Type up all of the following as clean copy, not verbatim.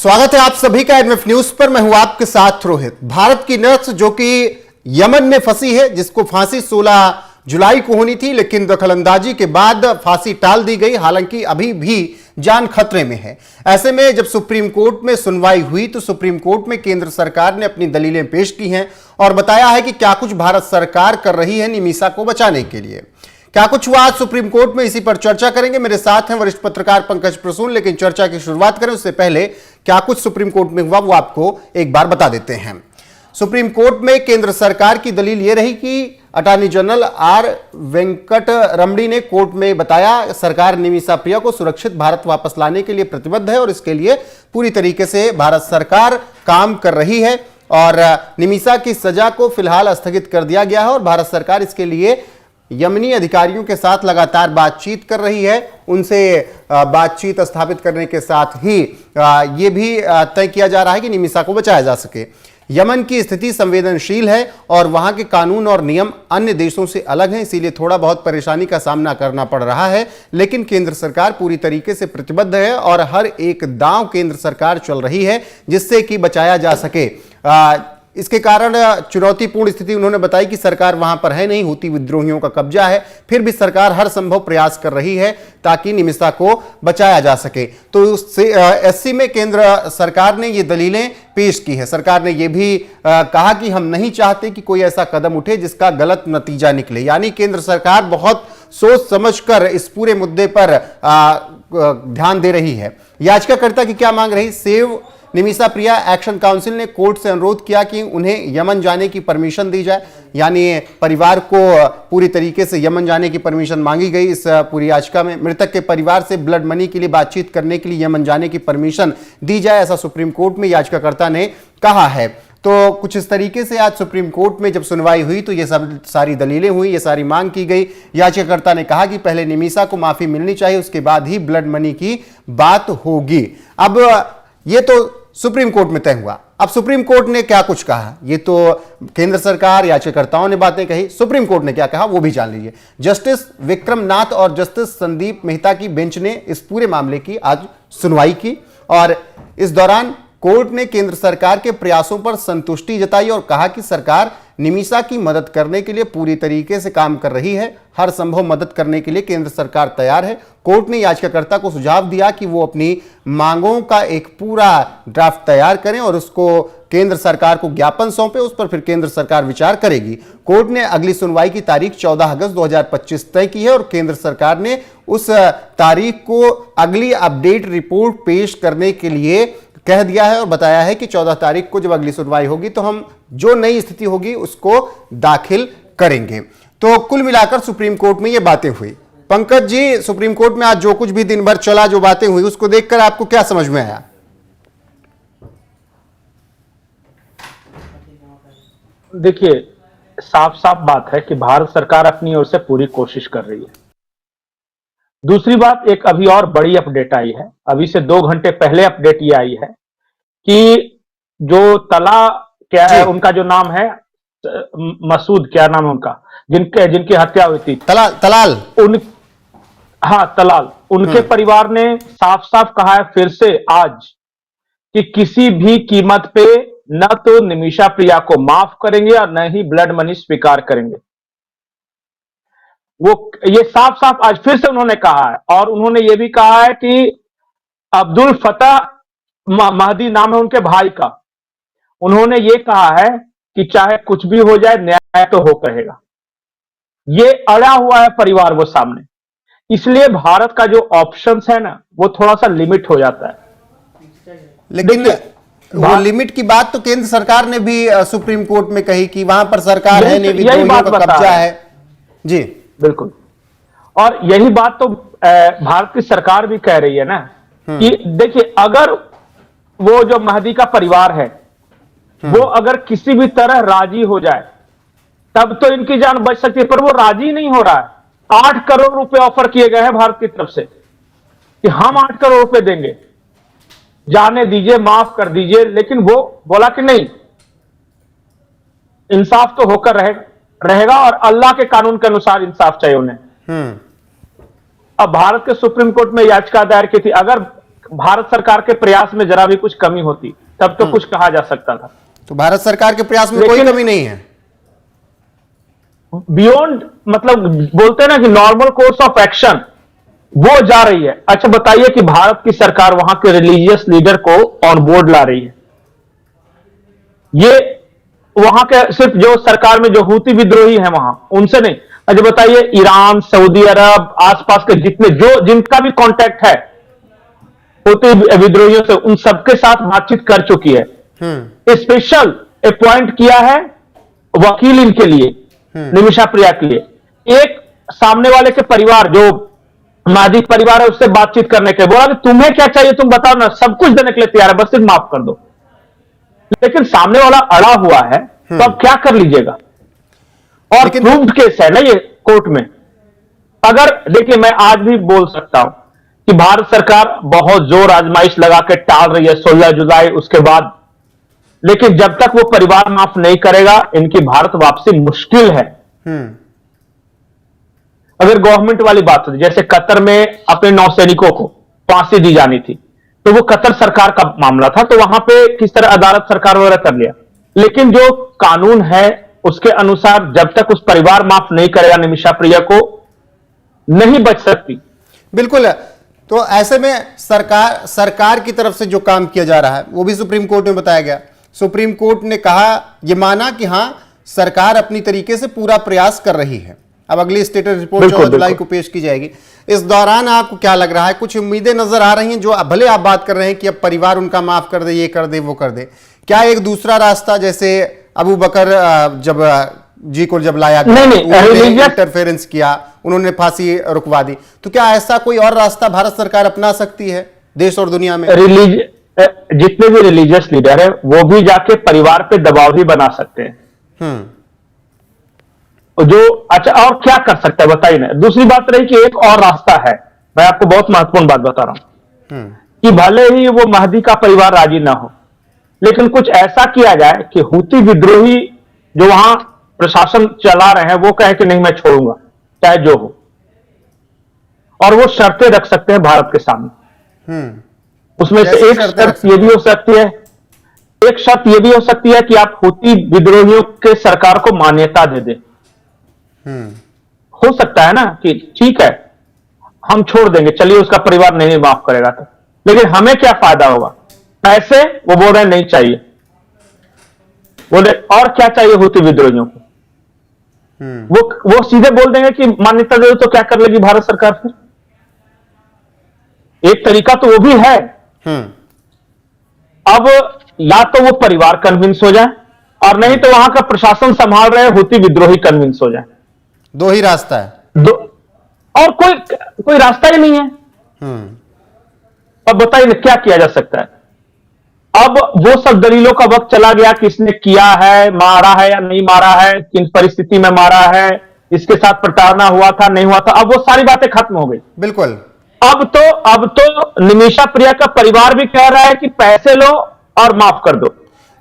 स्वागत है आप सभी का एडमेफ न्यूज पर। मैं हूं आपके साथ रोहित। भारत की नर्स जो कि यमन में फंसी है, जिसको फांसी 16 जुलाई को होनी थी, लेकिन दखलंदाजी के बाद फांसी टाल दी गई। हालांकि अभी भी जान खतरे में है। ऐसे में जब सुप्रीम कोर्ट में सुनवाई हुई तो सुप्रीम कोर्ट में केंद्र सरकार ने अपनी दलीलें पेश की हैं और बताया है कि क्या कुछ भारत सरकार कर रही है निमिषा को बचाने के लिए। क्या कुछ हुआ आज सुप्रीम कोर्ट में, इसी पर चर्चा करेंगे। मेरे साथ हैं वरिष्ठ पत्रकार पंकज प्रसून। लेकिन चर्चा की शुरुआत करें उससे पहले क्या कुछ सुप्रीम कोर्ट में हुआ वो आपको एक बार बता देते हैं। सुप्रीम कोर्ट में केंद्र सरकार की दलील यह रही कि अटॉर्नी जनरल आर वेंकट रमणी ने कोर्ट में बताया सरकार निमिषा प्रिया को सुरक्षित भारत वापस लाने के लिए प्रतिबद्ध है और इसके लिए पूरी तरीके से भारत सरकार काम कर रही है और निमिषा की सजा को फिलहाल स्थगित कर दिया गया है और भारत सरकार इसके लिए यमनी अधिकारियों के साथ लगातार बातचीत कर रही है। उनसे बातचीत स्थापित करने के साथ ही ये भी तय किया जा रहा है कि निमिषा को बचाया जा सके। यमन की स्थिति संवेदनशील है और वहां के कानून और नियम अन्य देशों से अलग हैं, इसीलिए थोड़ा बहुत परेशानी का सामना करना पड़ रहा है। लेकिन केंद्र सरकार पूरी तरीके से प्रतिबद्ध है और हर एक दांव केंद्र सरकार चल रही है जिससे कि बचाया जा सके। इसके कारण चुनौतीपूर्ण स्थिति उन्होंने बताई कि सरकार वहां पर है नहीं, हूती विद्रोहियों का कब्जा है, फिर भी सरकार हर संभव प्रयास कर रही है ताकि निमिषा को बचाया जा सके। तो एससी में केंद्र सरकार ने ये दलीलें पेश की है। सरकार ने यह भी कहा कि हम नहीं चाहते कि कोई ऐसा कदम उठे जिसका गलत नतीजा निकले। यानी केंद्र सरकार बहुत सोच समझकर इस पूरे मुद्दे पर ध्यान दे रही है। याचिकाकर्ता की क्या मांग रही? सेव निमिषा प्रिया एक्शन काउंसिल ने कोर्ट से अनुरोध किया कि उन्हें यमन जाने की परमिशन दी जाए। यानी परिवार को पूरी तरीके से यमन जाने की परमिशन मांगी गई। इस पूरी याचिका में मृतक के परिवार से ब्लड मनी के लिए बातचीत करने के लिए यमन जाने की परमिशन दी जाए, ऐसा सुप्रीम कोर्ट में याचिकाकर्ता ने कहा है। तो कुछ इस तरीके से आज सुप्रीम कोर्ट में जब सुनवाई हुई तो ये सब सारी दलीलें हुई, ये सारी मांग की गई। याचिकाकर्ता ने कहा कि पहले निमिषा को माफी मिलनी चाहिए, उसके बाद ही ब्लड मनी की बात होगी। अब ये तो सुप्रीम कोर्ट में तय हुआ। अब सुप्रीम कोर्ट ने क्या कुछ कहा, ये तो केंद्र सरकार याचिकाकर्ताओं ने बातें कही, सुप्रीम कोर्ट ने क्या कहा वो भी जान लीजिए। जस्टिस विक्रम नाथ और जस्टिस संदीप मेहता की बेंच ने इस पूरे मामले की आज सुनवाई की और इस दौरान कोर्ट ने केंद्र सरकार के प्रयासों पर संतुष्टि जताई और कहा कि सरकार निमिषा की मदद करने के लिए पूरी तरीके से काम कर रही है। हर संभव मदद करने के लिए केंद्र सरकार तैयार है। कोर्ट ने याचिकाकर्ता को सुझाव दिया कि वो अपनी मांगों का एक पूरा ड्राफ्ट तैयार करें और उसको केंद्र सरकार को ज्ञापन सौंपे, उस पर फिर केंद्र सरकार विचार करेगी। कोर्ट ने अगली सुनवाई की तारीख 14 अगस्त 2025 तय की है और केंद्र सरकार ने उस तारीख को अगली अपडेट रिपोर्ट पेश करने के लिए कह दिया है और बताया है कि 14 तारीख को जब अगली सुनवाई होगी तो हम जो नई स्थिति होगी उसको दाखिल करेंगे। तो कुल मिलाकर सुप्रीम कोर्ट में ये बातें हुई। पंकज जी, सुप्रीम कोर्ट में आज जो कुछ भी दिन भर चला, जो बातें हुई, उसको देखकर आपको क्या समझ में आया? देखिए, साफ साफ बात है कि भारत सरकार अपनी ओर से पूरी कोशिश कर रही है। दूसरी बात, एक अभी और बड़ी अपडेट आई है। अभी से 2 घंटे पहले अपडेट ये आई है कि जो तला क्या है, उनका जो नाम है मसूद, क्या नाम है उनका, जिनकी हत्या हुई थी, तलाल तलाल, उनके परिवार ने साफ साफ कहा है फिर से आज कि किसी भी कीमत पे न तो निमिषा प्रिया को माफ करेंगे और न ही ब्लड मनी स्वीकार करेंगे। वो ये साफ साफ आज फिर से उन्होंने कहा है और उन्होंने ये भी कहा है कि अब्दुल फतह महदी नाम है उनके भाई का, उन्होंने ये कहा है कि चाहे कुछ भी हो जाए न्याय तो हो रहेगा। ये अड़ा हुआ है परिवार वो सामने, इसलिए भारत का जो ऑप्शंस है ना वो थोड़ा सा लिमिट हो जाता है। लेकिन वो लिमिट की बात तो केंद्र सरकार ने भी सुप्रीम कोर्ट में कही कि वहां पर सरकार है नहीं, विद्रोहियों का कब्जा है। जी बिल्कुल, और यही बात तो भारत की सरकार भी कह रही है ना कि देखिए, अगर वो जो महदी का परिवार है वो अगर किसी भी तरह राजी हो जाए तब तो इनकी जान बच सकती है, पर वो राजी नहीं हो रहा है। 8 करोड़ रुपए ऑफर किए गए हैं भारत की तरफ से कि हम 8 करोड़ रुपए देंगे, जाने दीजिए, माफ कर दीजिए, लेकिन वो बोला कि नहीं, इंसाफ तो होकर रहेगा और अल्लाह के कानून के अनुसार इंसाफ चाहिए उन्हें। अब भारत के सुप्रीम कोर्ट में याचिका दायर की थी, अगर भारत सरकार के प्रयास में जरा भी कुछ कमी होती तब तो कुछ कहा जा सकता था। तो भारत सरकार के प्रयास में कोई कमी नहीं है। बियॉन्ड मतलब बोलते हैं ना कि नॉर्मल कोर्स ऑफ एक्शन वो जा रही है। अच्छा बताइए कि भारत की सरकार वहां के रिलीजियस लीडर को ऑन बोर्ड ला रही है। ये वहां के सिर्फ जो सरकार में जो हूती विद्रोही हैं वहां उनसे नहीं। अच्छा बताइए ईरान, सऊदी अरब, आसपास के जितने जो जिनका भी कांटेक्ट है हूती विद्रोहियों से, उन सबके साथ बातचीत कर चुकी है। स्पेशल अपॉइंट किया है वकील इनके लिए, निमिषा प्रिया के लिए। एक सामने वाले के परिवार जो मादी परिवार है उससे बातचीत करने के बोला कि तुम्हें क्या चाहिए तुम बताओ ना, सब कुछ देने के लिए तैयार है, बस सिर्फ माफ कर दो। लेकिन सामने वाला अड़ा हुआ है तो अब क्या कर लीजिएगा। और प्रूव्ड केस है ना ये कोर्ट में। अगर देखिए मैं आज भी बोल सकता हूं कि भारत सरकार बहुत जोर आजमाइश लगा के टाल रही है 16 जुलाई उसके बाद, लेकिन जब तक वो परिवार माफ नहीं करेगा इनकी भारत वापसी मुश्किल है। अगर गवर्नमेंट वाली बात होती, जैसे कतर में अपने नौसैनिकों को फांसी दी जानी थी तो वो कतर सरकार का मामला था, तो वहां पे किस तरह अदालत सरकार वगैरह कर लिया। लेकिन जो कानून है उसके अनुसार जब तक उस परिवार माफ नहीं करेगा निमिषा प्रिया को, नहीं बच सकती। बिल्कुल। तो ऐसे में सरकार की तरफ से जो काम किया जा रहा है वो भी सुप्रीम कोर्ट में बताया गया। सुप्रीम कोर्ट ने कहा, ये माना कि हां सरकार अपनी तरीके से पूरा प्रयास कर रही है। अब अगली स्टेटस रिपोर्ट 14 जुलाई को पेश की जाएगी। इस दौरान आपको क्या लग रहा है, कुछ उम्मीदें नजर आ रही हैं? जो भले आप बात कर रहे हैं कि अब परिवार उनका माफ कर दे, ये कर दे, वो कर दे, क्या एक दूसरा रास्ता जैसे अबू बकर जी को जब लाया गया इंटरफेरेंस किया, उन्होंने फांसी रुकवा दी, तो क्या ऐसा कोई और रास्ता भारत सरकार अपना सकती है देश और दुनिया में? जितने भी रिलीजियस लीडर है वो भी जाके परिवार पे दबाव भी बना सकते हैं। जो अच्छा और क्या कर सकता है बताइए ना। दूसरी बात रही कि एक और रास्ता है, मैं आपको बहुत महत्वपूर्ण बात बता रहा हूं कि भले ही वो महदी का परिवार राजी ना हो, लेकिन कुछ ऐसा किया जाए कि हूती विद्रोही जो वहां प्रशासन चला रहे हैं वो कहे कि नहीं मैं छोड़ूंगा चाहे जो हो, और वो शर्तें रख सकते हैं भारत के सामने। उसमें से एक शर्त यह भी हो सकती है, एक शर्त यह भी हो सकती है कि आप हूती विद्रोहियों के सरकार को मान्यता दे दें। हो सकता है ना कि ठीक है हम छोड़ देंगे, चलिए उसका परिवार नहीं माफ करेगा तो, लेकिन हमें क्या फायदा होगा? पैसे वो बोल रहे हैं नहीं चाहिए, बोले और क्या चाहिए हूती विद्रोहियों को? वो सीधे बोल देंगे कि मान्यता दे दो, तो क्या कर लेगी भारत सरकार फिर? एक तरीका तो वो भी है। अब या तो वो परिवार कन्विंस हो जाए और नहीं तो वहां का प्रशासन संभाल रहे हूती विद्रोही कन्विंस हो जाए। दो ही रास्ता है, और कोई रास्ता ही नहीं है। अब बताइए क्या किया जा सकता है? अब वो सब दलीलों का वक्त चला गया कि इसने किया है, मारा है या नहीं मारा है, किन परिस्थिति में मारा है, इसके साथ प्रताड़ना हुआ था नहीं हुआ था, अब वो सारी बातें खत्म हो गई। बिल्कुल। अब तो निमिषा प्रिया का परिवार भी कह रहा है कि पैसे लो और माफ कर दो।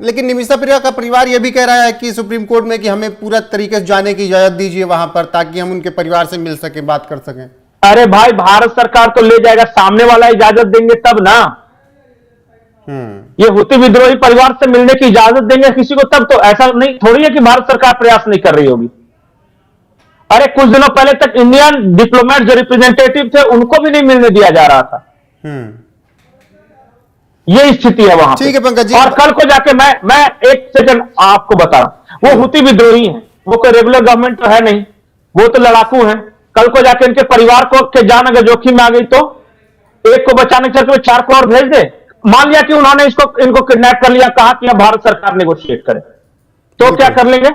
लेकिन निमिषा प्रिया का परिवार यह भी कह रहा है कि सुप्रीम कोर्ट में कि हमें पूरा तरीके से जाने की इजाजत दीजिए वहां पर, ताकि हम उनके परिवार से मिल सके, बात कर सकें। अरे भाई भारत सरकार तो ले जाएगा, सामने वाला इजाजत देंगे तब ना। ये हूती विद्रोही परिवार से मिलने की इजाजत देंगे किसी को तब, तो ऐसा नहीं थोड़ी है कि भारत सरकार प्रयास नहीं कर रही होगी। अरे कुछ दिनों पहले तक इंडियन डिप्लोमेट जो रिप्रेजेंटेटिव थे उनको भी नहीं मिलने दिया जा रहा था। ये स्थिति है वहां। ठीक है पंकज जी। और कल को जाके मैं एक सेकंड आपको बता रहा हूं, वो हूती विद्रोही हैं, वो कोई रेगुलर गवर्नमेंट तो है नहीं, वो तो लड़ाकू हैं। कल को जाके इनके परिवार को के जान अगर जोखिम में आ गई तो एक को बचाने के चक्कर में 4 को और भेज दे। मान लिया कि उन्होंने इनको किडनैप कर लिया, कहा कि भारत सरकार नेगोशिएट करे, तो क्या कर लेंगे?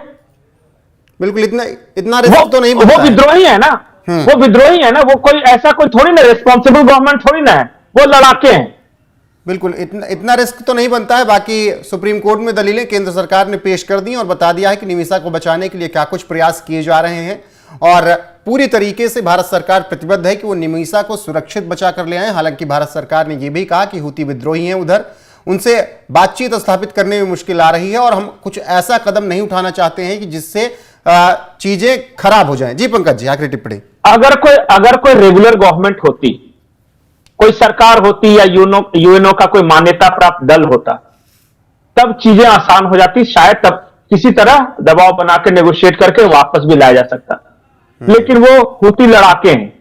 बिल्कुल इतना रिस्क तो नहीं। वो विद्रोही है ना, वो विद्रोही है ना, वो कोई ऐसा कोई थोड़ी ना रिस्पॉन्सिबल गवर्नमेंट थोड़ी ना है, वो लड़ाके हैं। बिल्कुल इतना रिस्क तो नहीं बनता है। बाकी सुप्रीम कोर्ट में दलीलें केंद्र सरकार ने पेश कर दी और बता दिया है कि निमिषा को बचाने के लिए क्या कुछ प्रयास किए जा रहे हैं, और पूरी तरीके से भारत सरकार प्रतिबद्ध है कि वो निमिषा को सुरक्षित बचा कर ले आए। हालांकि भारत सरकार ने यह भी कहा कि हूती विद्रोही हैं उधर, उनसे बातचीत स्थापित करने में मुश्किल आ रही है और हम कुछ ऐसा कदम नहीं उठाना चाहते हैं कि जिससे चीजें खराब हो जाएं। जी पंकज जी, आखिरी टिप्पणी। अगर कोई रेगुलर गवर्नमेंट होती कोई सरकार होती या यूएनओ का कोई मान्यता प्राप्त दल होता, तब चीजें आसान हो जाती, शायद तब किसी तरह दबाव बना के नेगोशिएट करके वापस भी लाया जा सकता। लेकिन वो हुती लड़ाके हैं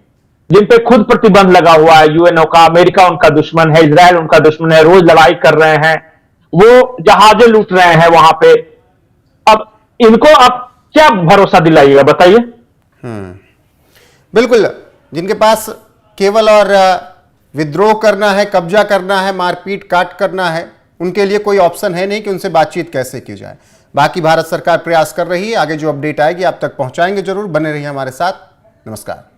जिन पे खुद प्रतिबंध लगा हुआ है यूएनओ का, अमेरिका उनका दुश्मन है, इजराइल उनका दुश्मन है, रोज लड़ाई कर रहे हैं, वो जहाजें लूट रहे हैं वहां पे। अब इनको आप क्या भरोसा दिलाइएगा बताइए? बिल्कुल, जिनके पास केवल और विद्रोह करना है, कब्जा करना है, मारपीट काट करना है, उनके लिए कोई ऑप्शन है नहीं कि उनसे बातचीत कैसे की जाए। बाकी भारत सरकार प्रयास कर रही है, आगे जो अपडेट आएगी आप तक पहुंचाएंगे जरूर। बने रहिए हमारे साथ। नमस्कार।